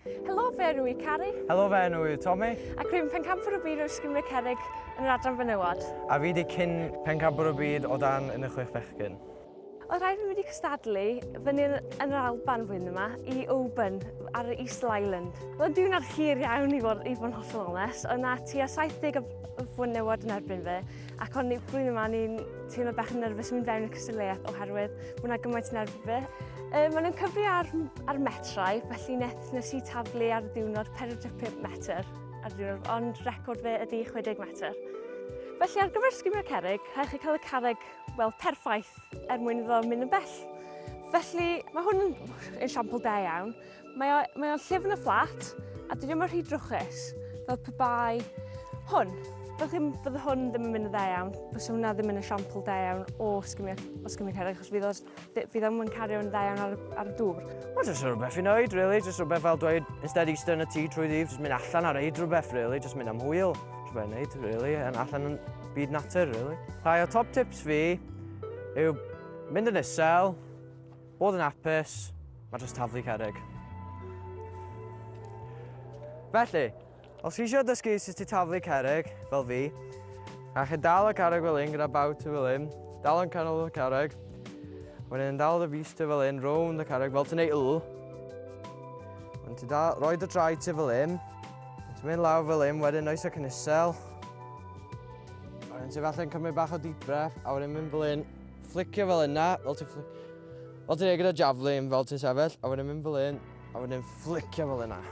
Helo, fe Stori Cari. Helo fe, nhw Tomi. Ac rwy'n bencampwyr o byd o'r sgimio cerrig yn yr adran fenywod. A fi wedi cyn pencampwr o byd o dan yn y 6 bechgyn. Oedd rhaid i wedi cystadlu fyny yn yr Alban flwyddyn yma i Oban ar y East Island. Oedd diwrnod hir iawn i fod yn hollol onest. Oedd na tua 70 o fenywod yn erbyn fe. Ac ond blwyddyn yma ni'n teimlo bach yn nerfus mynd fewn y cystadleuaeth oherwydd bod yna gymaint yn erbyn fe. Maen nhw'n cyfri ar metrau, felly nes i taflu ar y diwrnod 45 metr ar diwrnod, ond record fe ydy 60 metr. Felly ar gyfer sgimio cerrig, rhaid chi cael y carreg perffaith mwyn iddo mynd yn bell. Felly mae hwn yn esiampl da iawn. Mae o'n llyfn y fflat a dwi ddim yn rhy drwchus fel pe bai hwn. Fydde hwn ddim yn mynd yn dda iawn, fes hwnna ddim yn esiampl da iawn o sgimio cerrig, achos fydd ddim yn cario yn dda iawn ar y dŵr. Wel, jyst rhywbeth i wneud, really. Jyst rhywbeth fel dweud, instead eistedd yn y tŷ trwy ddydd, jyst mynd allan a wneud rhywbeth, really. Jyst mynd am hwyl, rhywbeth i wneud, really, yn allan yn byd natur, really. Rhai o top tips fi yw mynd yn isel, bod yn apus, a jyst taflu cerrig. Felly, os chi eisiau dysgu sut i taflu cerrig, fel fi, a chi dal y cerrig fel un gyda bawt fel un, dal yn canol y cerrig, wedyn dal y fist fel un, rownd y cerrig fel ti'n neud l. Wedyn ti roi dy drai ti fel un, ti'n mynd lawr fel un, wedyn oes ac yn isel. Wedyn ti falle'n cymryd bach o deep breath, a wedyn mynd fel un, flicio fel yna, fel ti'n neud gyda javelin fel ti'n sefyll, a wedyn mynd fel un, a wedyn flicio fel yna.